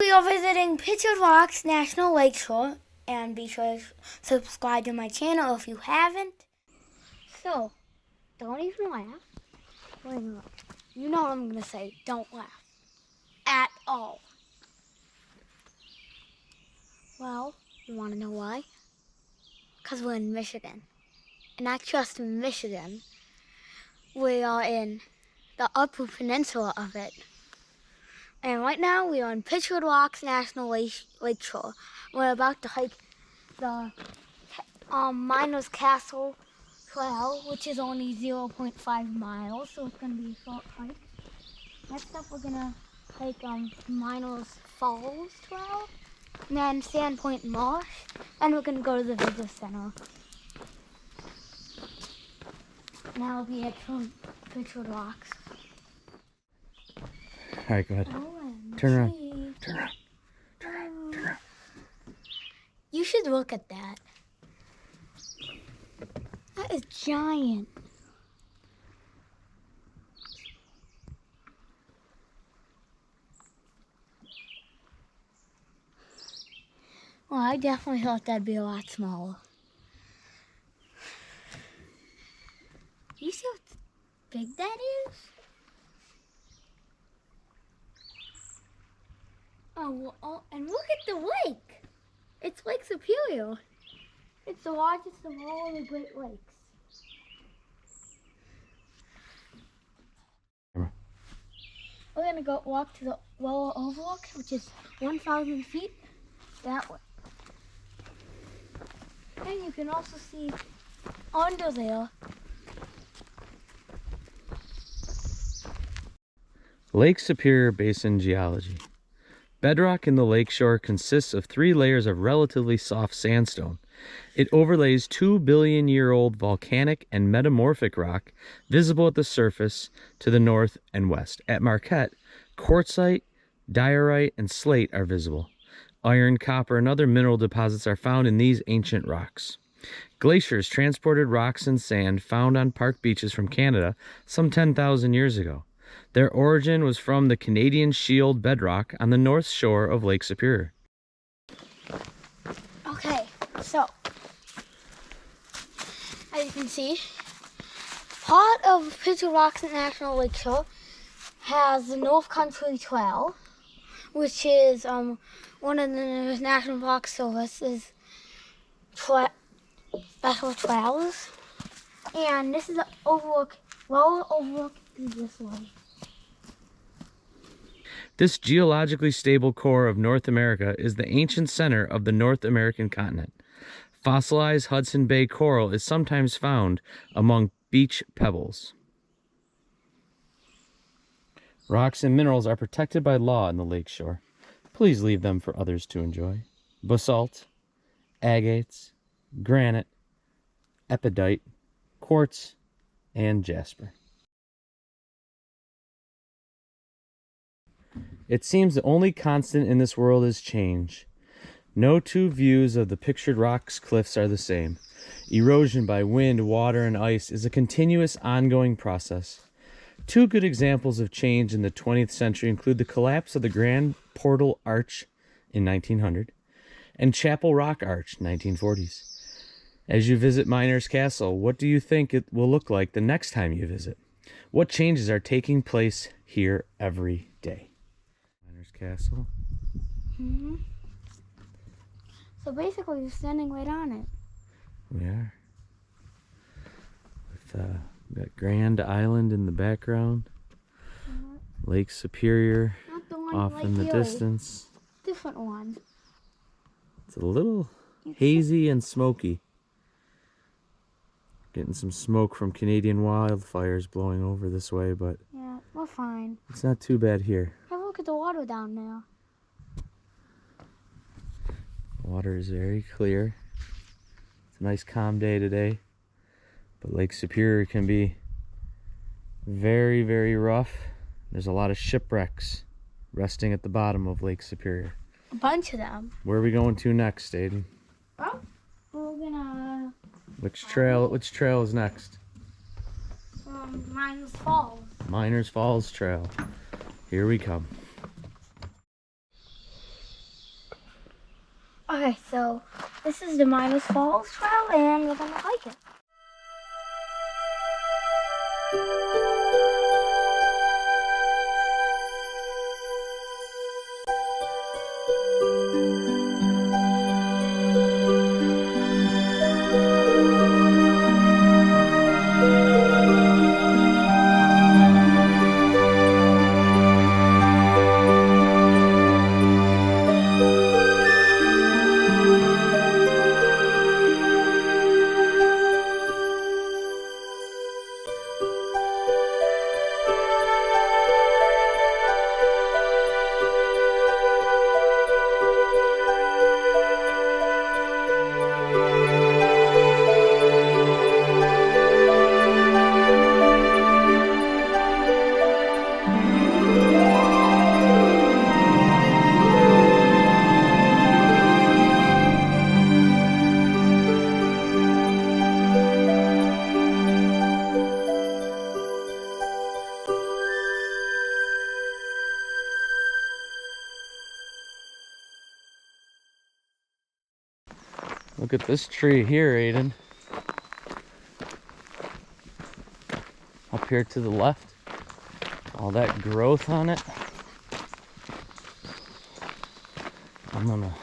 We are visiting Pictured Rocks National Lakeshore, and be sure to subscribe to my channel if you haven't. So, don't even laugh. Wait a minute. You know what I'm going to say. Don't laugh. At all. Well, you want to know why? Because we're in Michigan. And not just Michigan. We are in the Upper Peninsula of it. And right now we are on Pictured Rocks National Lakeshore. We're about to hike the Miner's Castle Trail, which is only 0.5 miles, so it's going to be a short hike. Next up we're going to hike Miner's Falls Trail, and then Sandpoint Marsh, and we're going to go to the visitor center. Now we'll be at Pictured Rocks. All right, go ahead. OMG. Turn around. Turn around. Turn around. Turn around. You should look at that. That is giant. Well, I definitely thought that'd be a lot smaller. You see how big that is? Oh, and look at the lake. It's Lake Superior. It's the largest of all the Great Lakes. We're gonna go walk to the lower overlook, which is 1,000 feet that way. And you can also see under there. Lake Superior Basin Geology. Bedrock in the lakeshore consists of 3 layers of relatively soft sandstone. It overlays 2-billion-year-old volcanic and metamorphic rock visible at the surface to the north and west. At Marquette, quartzite, diorite, and slate are visible. Iron, copper, and other mineral deposits are found in these ancient rocks. Glaciers transported rocks and sand found on park beaches from Canada some 10,000 years ago. Their origin was from the Canadian Shield bedrock on the north shore of Lake Superior. Okay, so as you can see, part of Pictured Rocks National Lakeshore has the North Country Trail, which is one of the National Park Service's special trails. And this is the overlook. Lower overlook is this way. This geologically stable core of North America is the ancient center of the North American continent. Fossilized Hudson Bay coral is sometimes found among beach pebbles. Rocks and minerals are protected by law in the lakeshore. Please leave them for others to enjoy. Basalt, agates, granite, epidite, quartz, and jasper. It seems the only constant in this world is change. No two views of the Pictured Rocks cliffs are the same. Erosion by wind, water, and ice is a continuous, ongoing process. 2 good examples of change in the 20th century include the collapse of the Grand Portal Arch in 1900 and Chapel Rock Arch, 1940s. As you visit Miner's Castle, what do you think it will look like the next time you visit? What changes are taking place here every day? Miner's Castle. Mm-hmm. So basically, you're standing right on it. We are. With got Grand Island in the background. Lake Superior Not the one off like in the you. distance. Different one. It's a little hazy and smoky. Getting some smoke from Canadian wildfires blowing over this way, but Yeah, we're fine. it's not too bad here. Have a look at the water down there. Water is very clear. It's a nice calm day today, but Lake Superior can be very, very rough. There's a lot of shipwrecks resting at the bottom of Lake Superior. A bunch of them. Where are we going to next, Aiden? Well, we're gonna Which trail is next? Miner's Falls. Miners Falls Trail. Here we come. Okay, so this is the Midas Falls Trail, and we're gonna hike it. Look at this tree here, Aiden. Up here to the left. All that growth on it. I'm gonna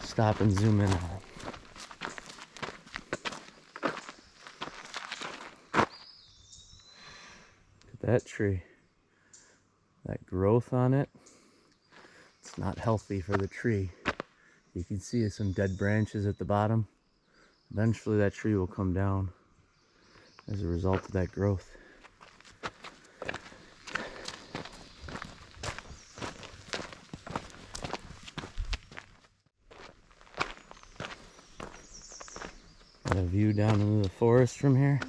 stop and zoom in on it. Look at that tree. That growth on it. It's not healthy for the tree. You can see some dead branches at the bottom. Eventually that tree will come down as a result of that growth. Got a view down into the forest from here.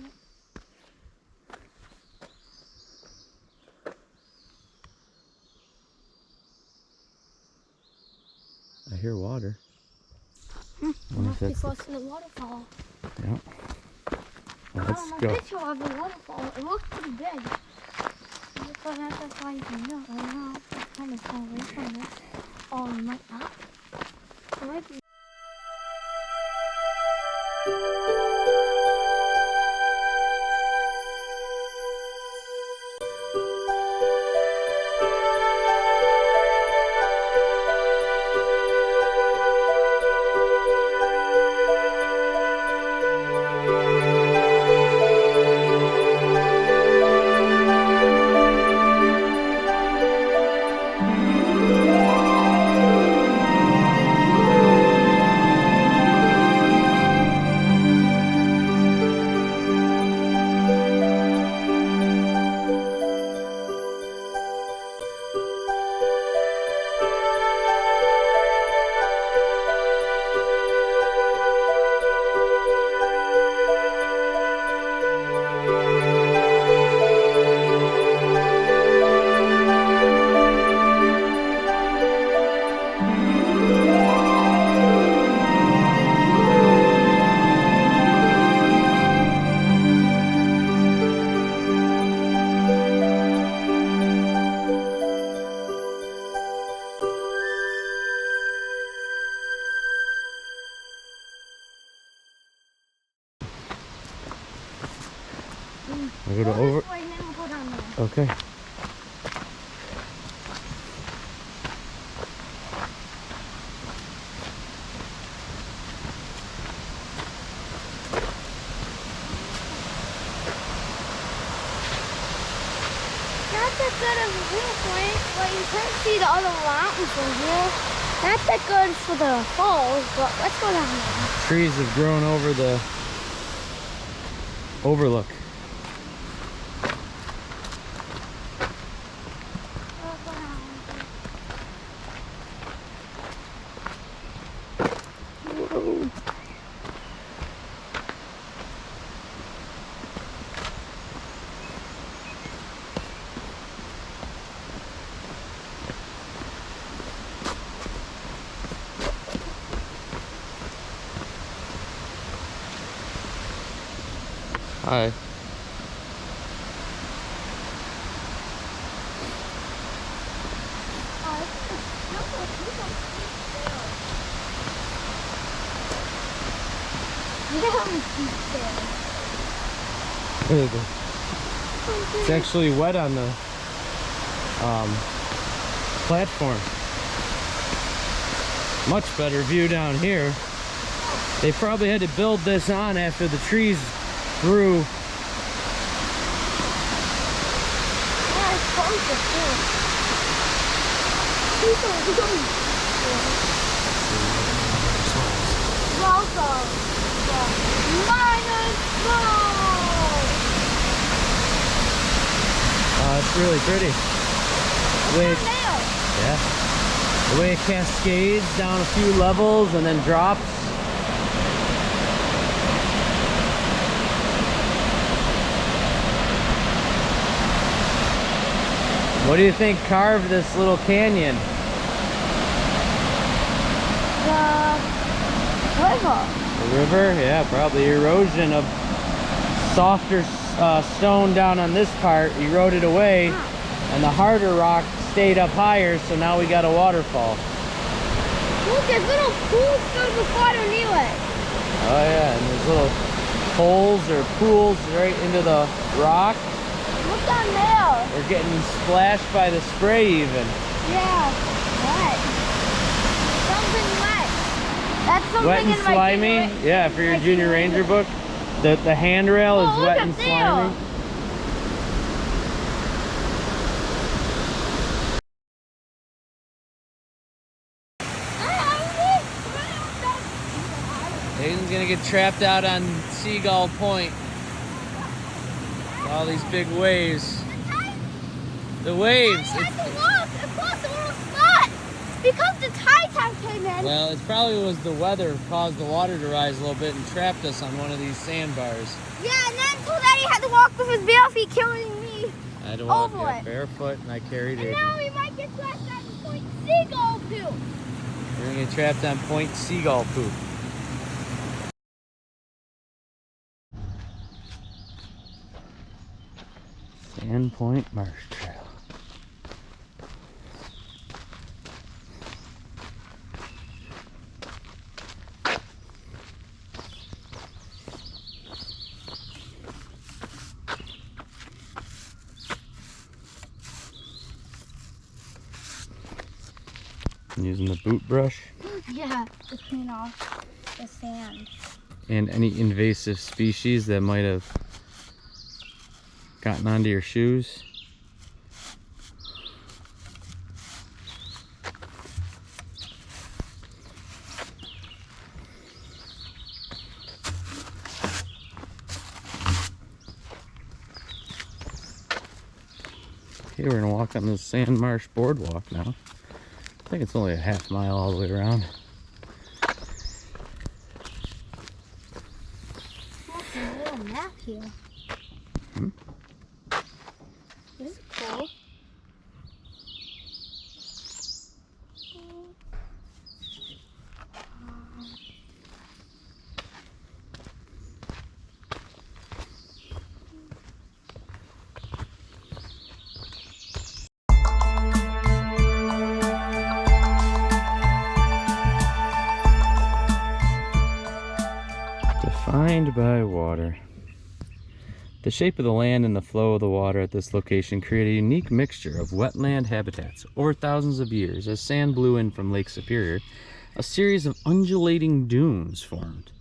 I hear water. Must be close to the waterfall. Yeah. Let's I go. a picture of the waterfall. It looks pretty big. But that's why you can go. I don't know. It's kind of far away from it. Oh, it might not. It might be. I go to over. Right now, we'll go down there. Okay. Not that good of a viewpoint, but you can see the other mountains from here. Not that good for the falls, but let's go down there. Trees have grown over the overlook. Let's go down there. Whoa. Hi. It's actually wet on the platform. Much better view down here. They probably had to build this on after the trees grew. Yeah, it's closer too. Welcome to minus 4. It's really pretty. Yeah. The way it cascades down a few levels and then drops. What do you think carved this little canyon? The river. The river? Yeah, probably erosion of softer stone down on this part eroded away, and the harder rock stayed up higher, so now we got a waterfall. Look, there's little pools filled with water anyway. Oh yeah, and there's little holes or pools right into the rock. Look down there. We're getting splashed by the spray even. Yeah, wet. Something wet. That's something Wet and in my slimy? Yeah, for your junior ranger book. The handrail is wet and slimy. Aiden's gonna get trapped out on Seagull Point. All these big waves. The waves. I had to walk across a little spot because the tides have came in. Well, it probably was the weather caused the water to rise a little bit and trapped us on one of these sandbars. Yeah, and then so Daddy had to walk with his bare feet carrying me. I had to walk Over it. barefoot and I carried And Aiden. now we might get trapped at Point Seagull Poop. We're gonna get trapped on Point Seagull Poop. Sand Point Marsh Trail. Using the boot brush. Yeah, to clean off the sand. And any invasive species that might have gotten onto your shoes. Okay, we're gonna walk on this sand marsh boardwalk now. I think it's only a half mile all the way around. Look, there's a little map here. Hmm? This is cool. Defined by water. The shape of the land and the flow of the water at this location create a unique mixture of wetland habitats. Over thousands of years, as sand blew in from Lake Superior, a series of undulating dunes formed.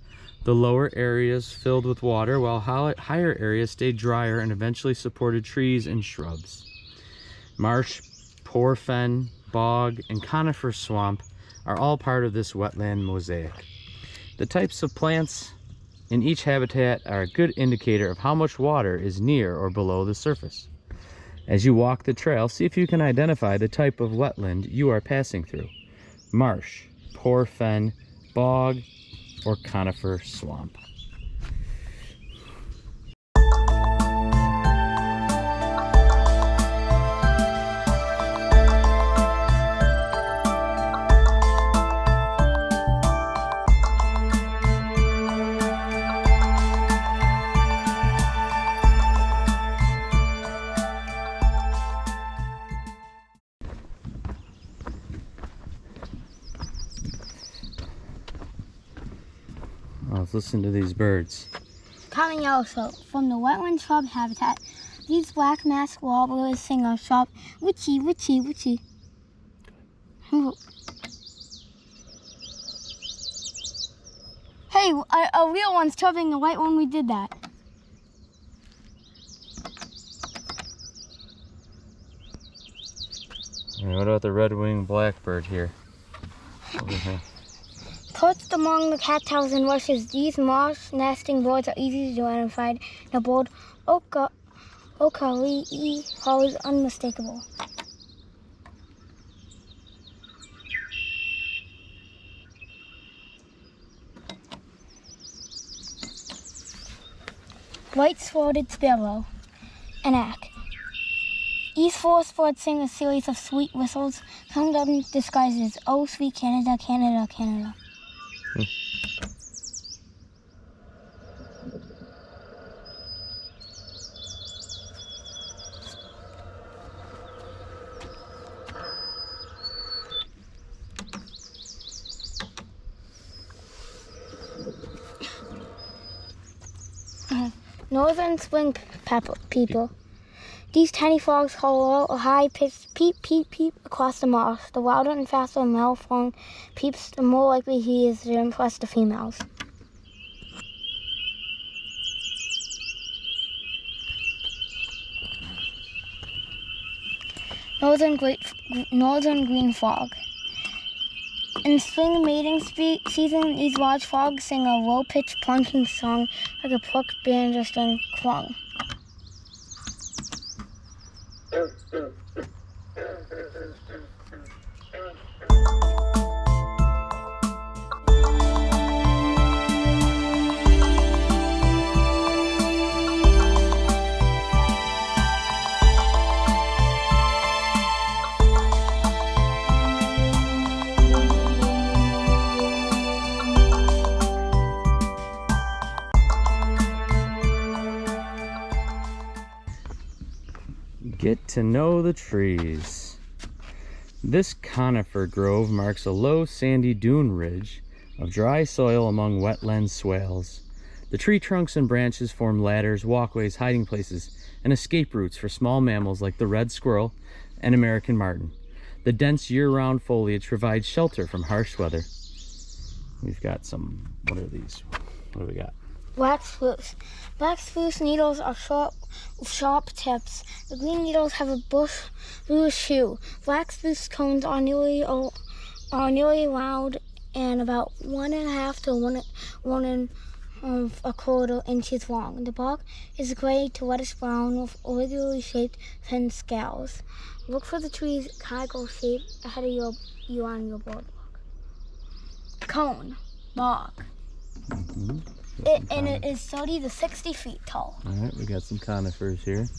The lower areas filled with water, while higher areas stayed drier and eventually supported trees and shrubs. Marsh, poor fen, bog, and conifer swamp are all part of this wetland mosaic. The types of plants in each habitat are a good indicator of how much water is near or below the surface. As you walk the trail, see if you can identify the type of wetland you are passing through: marsh, poor fen, bog, or conifer swamp. let's listen to these birds. Common yellow throat from the wetland shrub habitat. These black masked warblers sing a sharp witchy, witchy, witchy. Hey, a real one's chirping. The white one, we did that. All right, what about the red-winged blackbird here? Over here. Perched among the cattails and rushes, these marsh nesting birds are easy to identify. The bird Okarii call is unmistakable. White-throated sparrow, anak. These forest birds sing a series of sweet whistles, some of them disguised as "Oh, sweet Canada, Canada, Canada." Northern spring people. These tiny frogs call a high-pitched peep, peep, peep across the marsh. The wilder and faster a male frog peeps, the more likely he is to impress the females. Northern green frog. In spring mating season, these large frogs sing a low-pitched plunking song like a plucked banjo string clung. Get to know the trees. This conifer grove marks a low sandy dune ridge of dry soil among wetland swales. The tree trunks and branches form ladders, walkways, hiding places, and escape routes for small mammals like the red squirrel and American marten. The dense year-round foliage provides shelter from harsh weather. We've got some, what are these? What do we got? Black spruce. Black spruce needles are short with sharp tips. The green needles have a bluish hue. Black spruce cones are nearly round and about 1.5 to 1.25 inches long. The bark is gray to reddish brown with irregularly shaped thin scales. Look for the tree's conical shape ahead of you on your boardwalk. Cone. Bark. Mm-hmm. And it is 30 to 60 feet tall. All right, we got some conifers here.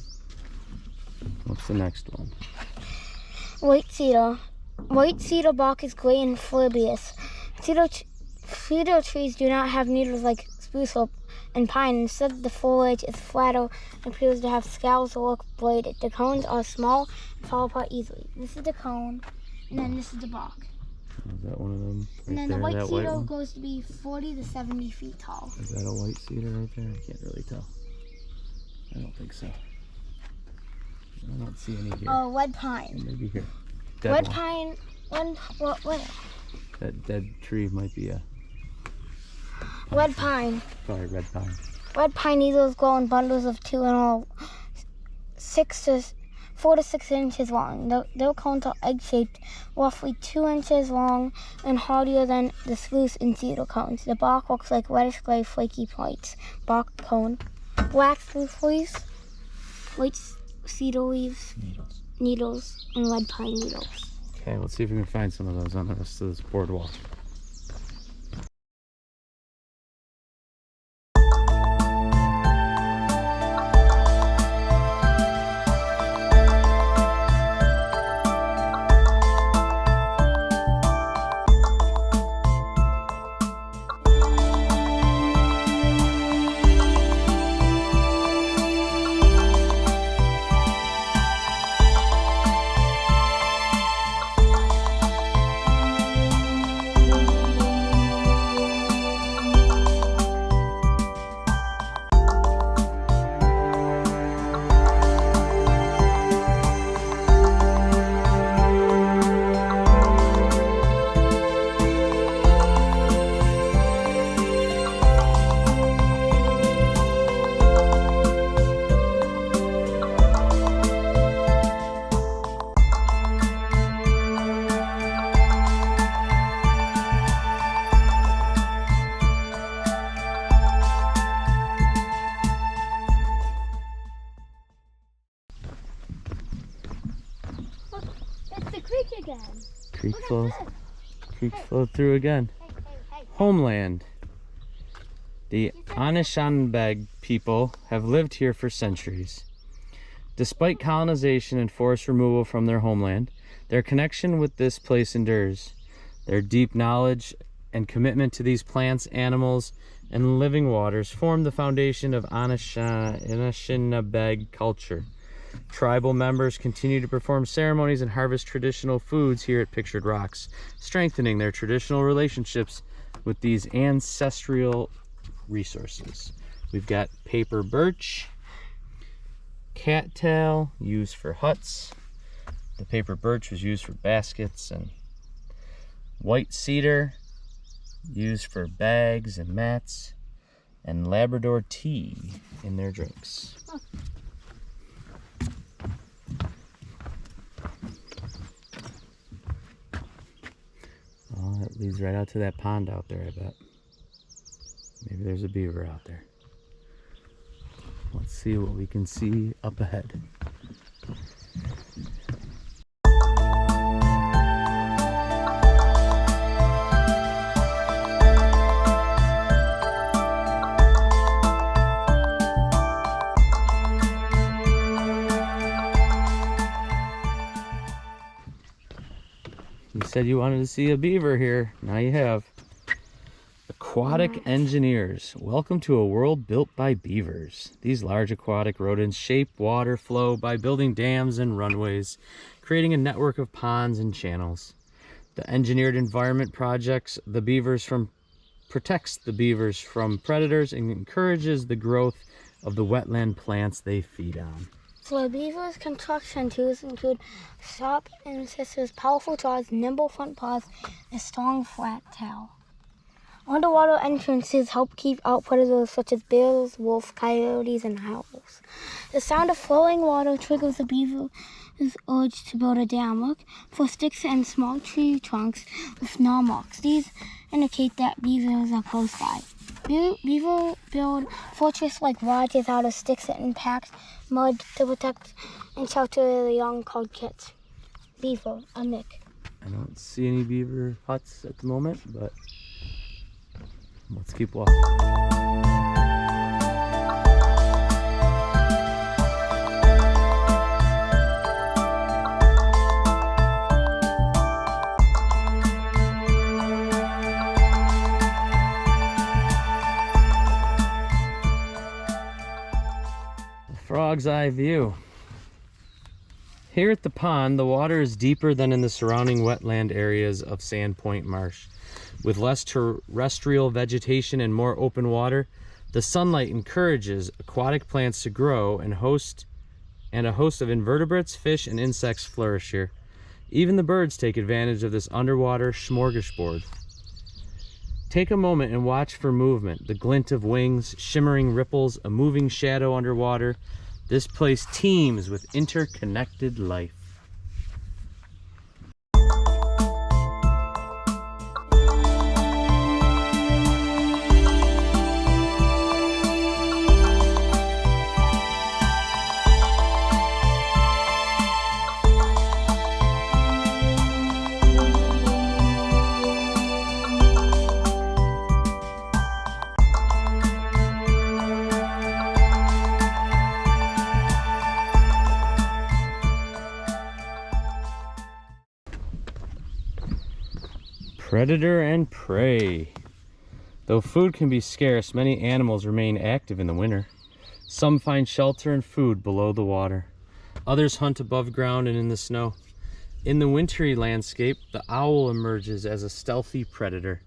What's the next one? White cedar. White cedar bark is gray and fibrous. Cedar trees do not have needles like spruce and pine. Instead, the foliage is flatter and appears to have scales or look bladed. The cones are small and fall apart easily. This is the cone, and then this is the bark. Is that one of them? And then the white cedar goes to be 40 to 70 feet tall. Is that a white cedar right there? I can't really tell. I don't think so. I don't see any here. Oh, red pine. Maybe here. Red pine. What? That dead tree might be a... Red pine. Sorry, red pine. Red pine needles grow in bundles of 2 in all, 4 to 6 inches long. Their cones are egg-shaped, roughly 2 inches long and hardier than the spruce and cedar cones. The bark looks like reddish-gray flaky points. Bark cone. Black spruce leaves, white cedar leaves, needles, and red pine needles. Okay, let's see if we can find some of those on the rest of this boardwalk. Creeks flow through again. Homeland. The Anishinaabe people have lived here for centuries. Despite colonization and forced removal from their homeland, their connection with this place endures. Their deep knowledge and commitment to these plants, animals, and living waters form the foundation of Anishinaabe culture. Tribal members continue to perform ceremonies and harvest traditional foods here at Pictured Rocks, strengthening their traditional relationships with these ancestral resources. We've got paper birch, cattail used for huts. The paper birch was used for baskets, and white cedar used for bags and mats, and Labrador tea in their drinks. Oh, that leads right out to that pond out there, I bet. Maybe there's a beaver out there. Let's see what we can see up ahead. You said you wanted to see a beaver here. Now you have. Aquatic engineers. Welcome to a world built by beavers. These large aquatic rodents shape water flow by building dams and runways, creating a network of ponds and channels. The engineered environment protects the beavers from predators and encourages the growth of the wetland plants they feed on. So the beaver's construction tools include sharp incisors, powerful jaws, nimble front paws, and a strong flat tail. Underwater entrances help keep out predators such as bears, wolves, coyotes, and owls. The sound of flowing water triggers the beaver's urge to build a dam. Look for sticks and small tree trunks with gnaw marks. These indicate that beavers are close by. Beaver build fortress-like lodges out of sticks and packed mud to protect and shelter the young called kits. Beaver, a Mick. I don't see any beaver huts at the moment, but let's keep walking. Frog's eye view. Here at the pond, the water is deeper than in the surrounding wetland areas of Sandpoint Marsh. With less terrestrial vegetation and more open water, the sunlight encourages aquatic plants to grow and a host of invertebrates, fish, and insects flourish here. Even the birds take advantage of this underwater smorgasbord. Take a moment and watch for movement, the glint of wings, shimmering ripples, a moving shadow underwater. This place teems with interconnected life. Predator and prey. Though food can be scarce, many animals remain active in the winter. Some find shelter and food below the water. Others hunt above ground and in the snow. In the wintry landscape, the owl emerges as a stealthy predator.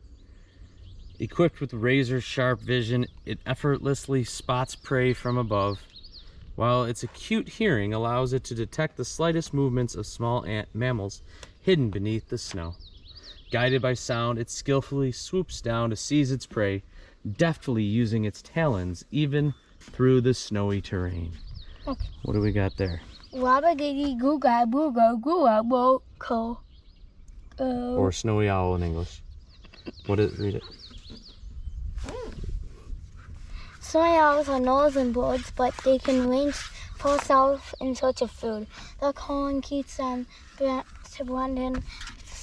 Equipped with razor-sharp vision, it effortlessly spots prey from above, while its acute hearing allows it to detect the slightest movements of small mammals hidden beneath the snow. Guided by sound, it skillfully swoops down to seize its prey, deftly using its talons even through the snowy terrain. Okay. What do we got there? Or snowy owl in English. What is it? Read it. Snowy owls are northern birds, but they can range far south in search of food. Their calling keeps them to blend in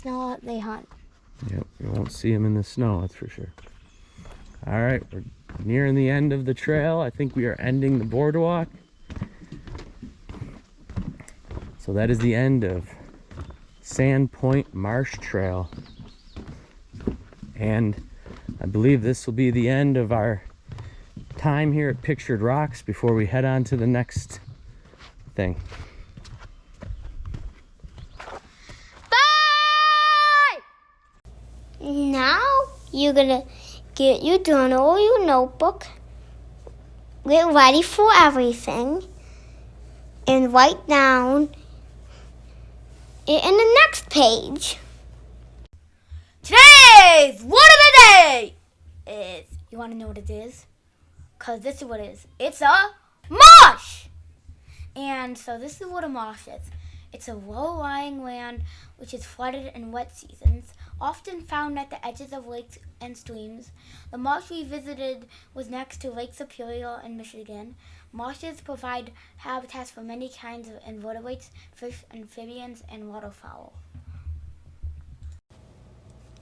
snow, they hunt. Yep, you won't see them in the snow, that's for sure. All right, we're nearing the end of the trail. I think we are ending the boardwalk. So that is the end of Sand Point Marsh Trail. And I believe this will be the end of our time here at Pictured Rocks before we head on to the next thing. Bye! Now you're gonna get your journal, your notebook, get ready for everything, and write down it in the next page. Today's word of the day is, you want to know what it is? Because this is what it is. It's a marsh! And so this is what a marsh is. It's a low-lying land which is flooded in wet seasons, often found at the edges of lakes and streams. The marsh we visited was next to Lake Superior in Michigan. Marshes provide habitats for many kinds of invertebrates, fish, amphibians, and waterfowl.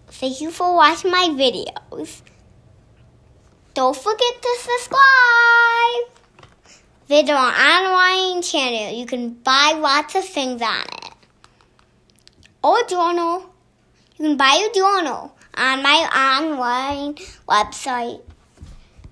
Thank you for watching my videos. Don't forget to subscribe. Visit our online channel. You can buy lots of things on it. Or a journal. You can buy a journal on my online website.